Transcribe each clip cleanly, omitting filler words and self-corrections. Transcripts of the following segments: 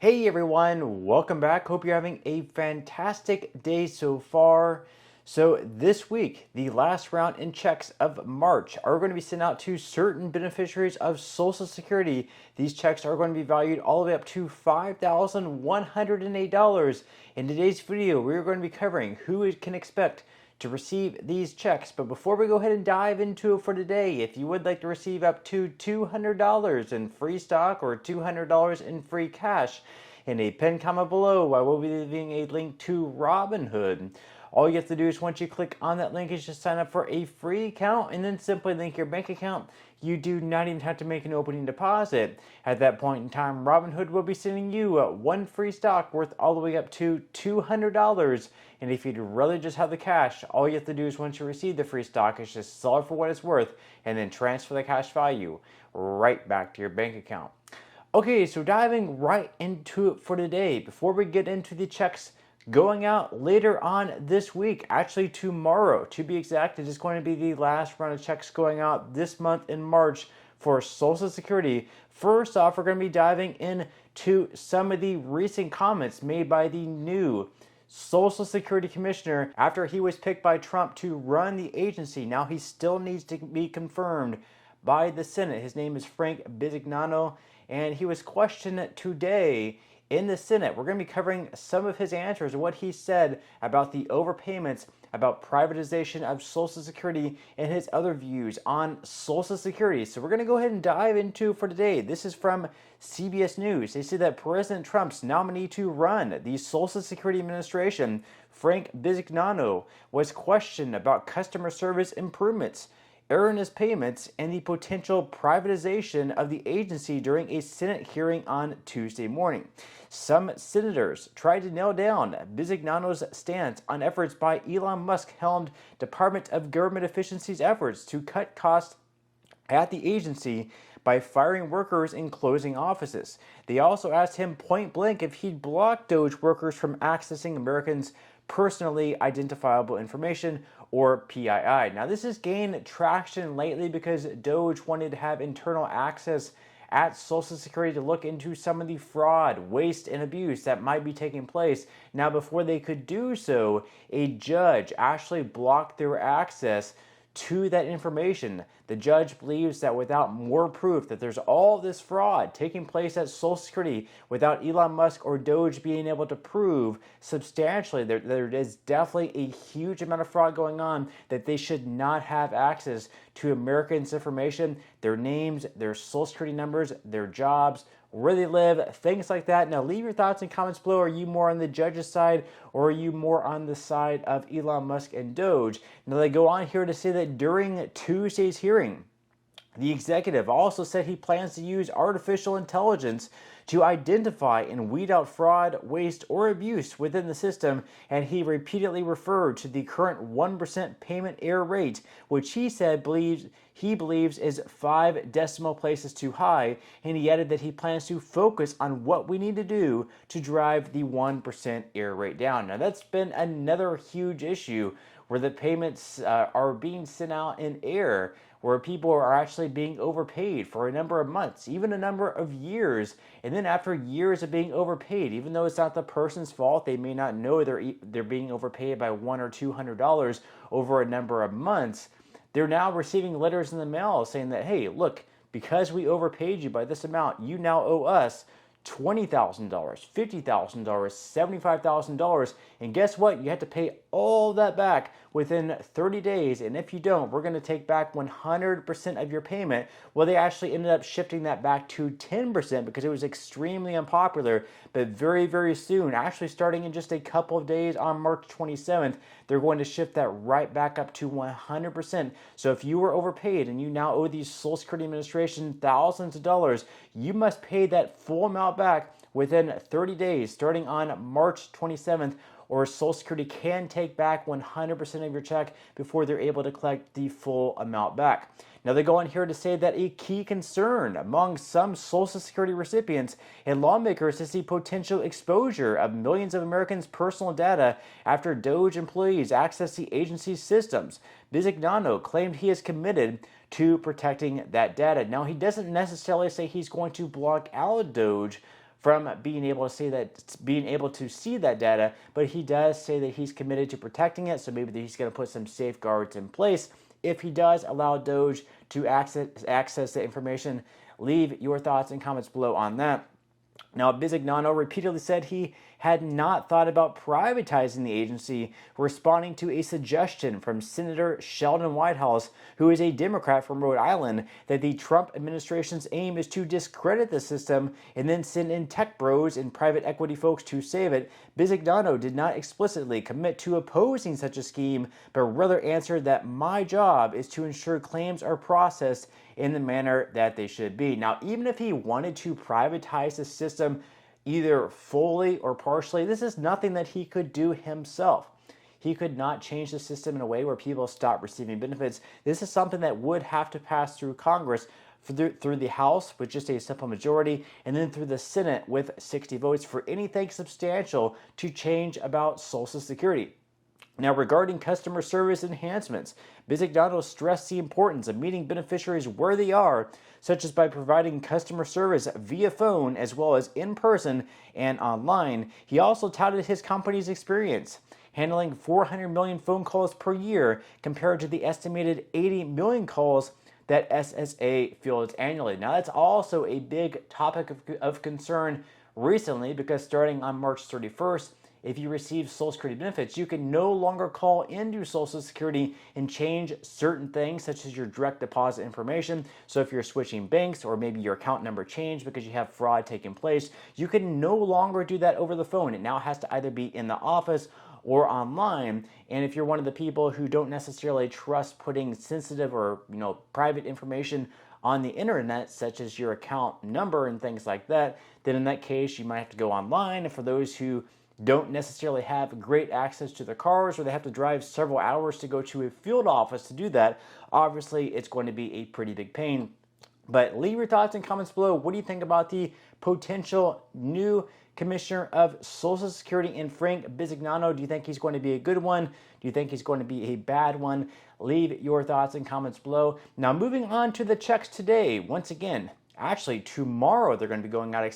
Hey everyone, welcome back. Hope you're having a fantastic day so far. So this week, the last round in checks of March are going to be sent out to certain beneficiaries of Social Security. These checks are going to be valued all the way up to $5,108. In today's video, we're going to be covering who can expect to receive these checks. But before we go ahead and dive into it for today, if you would like to receive up to $200 in free stock or $200 in free cash, in a pinned comment below, I will be leaving a link to Robinhood. All you have to do is once you click on that link is just sign up for a free account and then simply link your bank account. You do not even have to make an opening deposit. At that point in time, Robinhood will be sending you one free stock worth all the way up to $200. And if you'd rather just have the cash, all you have to do is once you receive the free stock is just sell it for what it's worth and then transfer the cash value right back to your bank account. Okay, so diving right into it for today, before we get into the checks going out later on this week, actually tomorrow to be exact, it is going to be the last round of checks going out this month in March for Social Security. First off, we're going to be diving into some of the recent comments made by the new Social Security Commissioner after he was picked by Trump to run the agency. Now he still needs to be confirmed by the Senate. His name is Frank Bisignano, and he was questioned today in the Senate. We're going to be covering some of his answers and what he said about the overpayments, about privatization of Social Security, and his other views on Social Security. So we're going to go ahead and dive into for today. This is from CBS News. They say that President Trump's nominee to run the Social Security Administration, Frank Bisignano, was questioned about customer service improvements, erroneous payments, and the potential privatization of the agency during a Senate hearing on Tuesday morning. Some senators tried to nail down Bisignano's stance on efforts by Elon Musk-helmed Department of Government Efficiency's efforts to cut costs at the agency by firing workers and closing offices. They also asked him point blank if he'd block Doge workers from accessing Americans' personally identifiable information, or PII. Now, this has gained traction lately because Doge wanted to have internal access at Social Security to look into some of the fraud, waste, and abuse that might be taking place. Now, before they could do so, a judge actually blocked their access to that information. The judge believes that without more proof that there's all this fraud taking place at Social Security, without Elon Musk or Doge being able to prove substantially there is definitely a huge amount of fraud going on, that they should not have access to Americans' information, their names, their Social Security numbers, their jobs, where they live, things like that. Now, leave your thoughts in comments below. Are you more on the judge's side, or are you more on the side of Elon Musk and Doge? Now, they go on here to say that during Tuesday's hearing, the executive also said he plans to use artificial intelligence to identify and weed out fraud, waste, or abuse within the system, and he repeatedly referred to the current 1% payment error rate, which he said he believes is 5 decimal places too high, and he added that he plans to focus on what we need to do to drive the 1% error rate down. Now, that's been another huge issue where the payments are being sent out in error, where people are actually being overpaid for a number of months, even a number of years, and then after years of being overpaid, even though it's not the person's fault, they may not know they're being overpaid by $100 or $200 over a number of months. They're now receiving letters in the mail saying that, hey, look, because we overpaid you by this amount, you now owe us $20,000, $50,000, $75,000, and guess what? You have to pay all that back within 30 days, and if you don't, we're going to take back 100% of your payment. Well, they actually ended up shifting that back to 10% because it was extremely unpopular, but very, very soon, actually starting in just a couple of days on March 27th, they're going to shift that right back up to 100%. So if you were overpaid and you now owe the Social Security Administration thousands of dollars, you must pay that full amount back within 30 days, starting on March 27th, or Social Security can take back 100% of your check before they're able to collect the full amount back. Now, they go on here to say that a key concern among some Social Security recipients and lawmakers is the potential exposure of millions of Americans' personal data after Doge employees access the agency's systems. Bisignano claimed he is committed to protecting that data. Now, he doesn't necessarily say he's going to block out Doge from being able to see that data, but he does say that he's committed to protecting it. So maybe he's going to put some safeguards in place if he does allow Doge to access the information. Leave your thoughts and comments below on that. Now, Bisignano repeatedly said he had not thought about privatizing the agency, responding to a suggestion from Senator Sheldon Whitehouse, who is a Democrat from Rhode Island, that the Trump administration's aim is to discredit the system and then send in tech bros and private equity folks to save it. Bisignano did not explicitly commit to opposing such a scheme, but rather answered that my job is to ensure claims are processed in the manner that they should be. Now, even if he wanted to privatize the system either fully or partially, this is nothing that he could do himself. He could not change the system in a way where people stop receiving benefits. This is something that would have to pass through Congress, through the House with just a simple majority, and then through the Senate with 60 votes for anything substantial to change about Social Security. Now, regarding customer service enhancements, Bisignano stressed the importance of meeting beneficiaries where they are, such as by providing customer service via phone as well as in person and online. He also touted his company's experience, handling 400 million phone calls per year compared to the estimated 80 million calls that SSA fields annually. Now, that's also a big topic of concern recently, because starting on March 31st, if you receive Social Security benefits, you can no longer call into Social Security and change certain things, such as your direct deposit information. So if you're switching banks, or maybe your account number changed because you have fraud taking place, you can no longer do that over the phone. It now has to either be in the office or online. And if you're one of the people who don't necessarily trust putting sensitive or private information on the internet, such as your account number and things like that, then in that case, you might have to go online. And for those who don't necessarily have great access to their cars, or they have to drive several hours to go to a field office to do that, obviously it's going to be a pretty big pain. But leave your thoughts and comments below. What do you think about the potential new Commissioner of Social Security in Frank Bisignano? Do you think he's going to be a good one? Do you think he's going to be a bad one? Leave your thoughts and comments below. Now, moving on to the checks today. Once again, actually tomorrow they're going to be going out,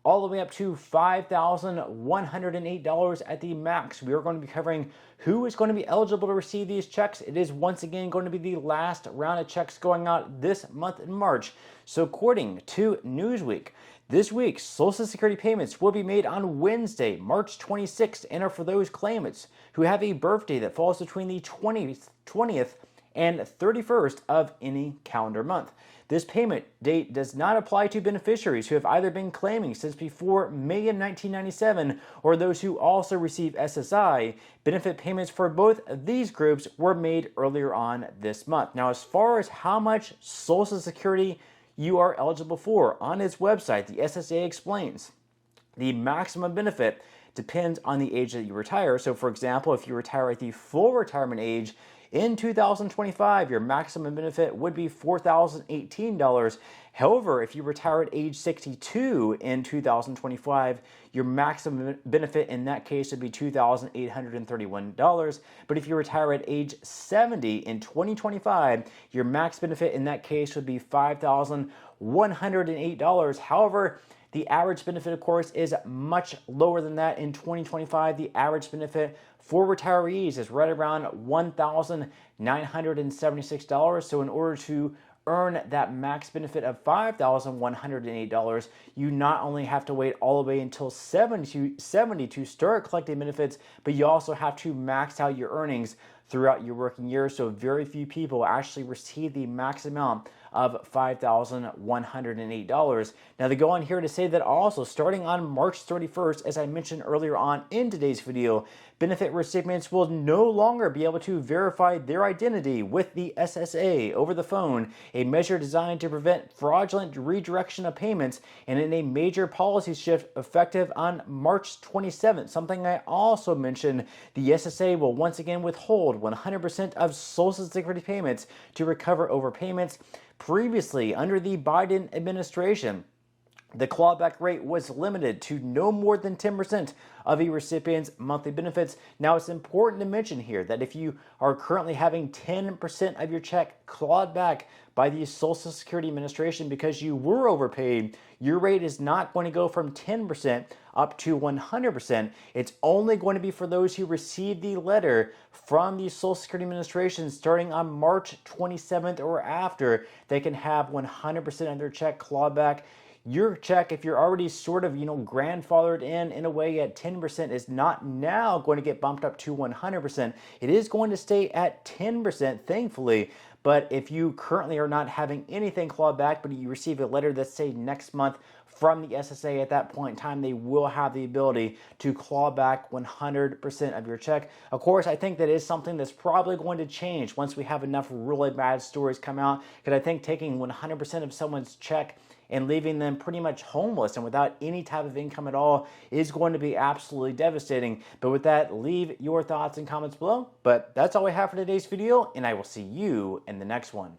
all the way up to $5,108 at the max. We are going to be covering who is going to be eligible to receive these checks. It is once again going to be the last round of checks going out this month in March. So according to Newsweek, this week's Social Security payments will be made on Wednesday, March 26th, and are for those claimants who have a birthday that falls between the 20th and 31st of any calendar month. This payment date does not apply to beneficiaries who have either been claiming since before May of 1997 or those who also receive SSI. Benefit payments for both of these groups were made earlier on this month. Now, as far as how much Social Security you are eligible for, on its website, the SSA explains the maximum benefit depends on the age that you retire. So, for example, if you retire at the full retirement age, in 2025, your maximum benefit would be $4,018. However, if you retire at age 62 in 2025, your maximum benefit in that case would be $2,831. But if you retire at age 70 in 2025, your max benefit in that case would be $5,108. However, the average benefit, of course, is much lower than that. In 2025, the average benefit for retirees is right around $1,976. So in order to earn that max benefit of $5,108, you not only have to wait all the way until 70 to start collecting benefits, but you also have to max out your earnings throughout your working year. So very few people actually receive the max amount of $5,108. Now, they go on here to say that also starting on March 31st, as I mentioned earlier on in today's video, benefit recipients will no longer be able to verify their identity with the SSA over the phone, a measure designed to prevent fraudulent redirection of payments, and in a major policy shift effective on March 27th. Something I also mentioned, the SSA will once again withhold 100% of Social Security payments to recover overpayments. Previously, under the Biden administration, the clawback rate was limited to no more than 10% of a recipient's monthly benefits. Now, it's important to mention here that if you are currently having 10% of your check clawed back by the Social Security Administration because you were overpaid, your rate is not going to go from 10% up to 100%. It's only going to be for those who received the letter from the Social Security Administration starting on March 27th or after. They can have 100% of their check clawed back. Your check, if you're already sort of, grandfathered in a way at 10%, is not now going to get bumped up to 100%. It is going to stay at 10%, thankfully. But if you currently are not having anything clawed back, but you receive a letter that say next month from the SSA, at that point in time, they will have the ability to claw back 100% of your check. Of course, I think that is something that's probably going to change once we have enough really bad stories come out, because I think taking 100% of someone's check and leaving them pretty much homeless and without any type of income at all is going to be absolutely devastating. But with that, leave your thoughts and comments below. But that's all I have for today's video, and I will see you in the next one.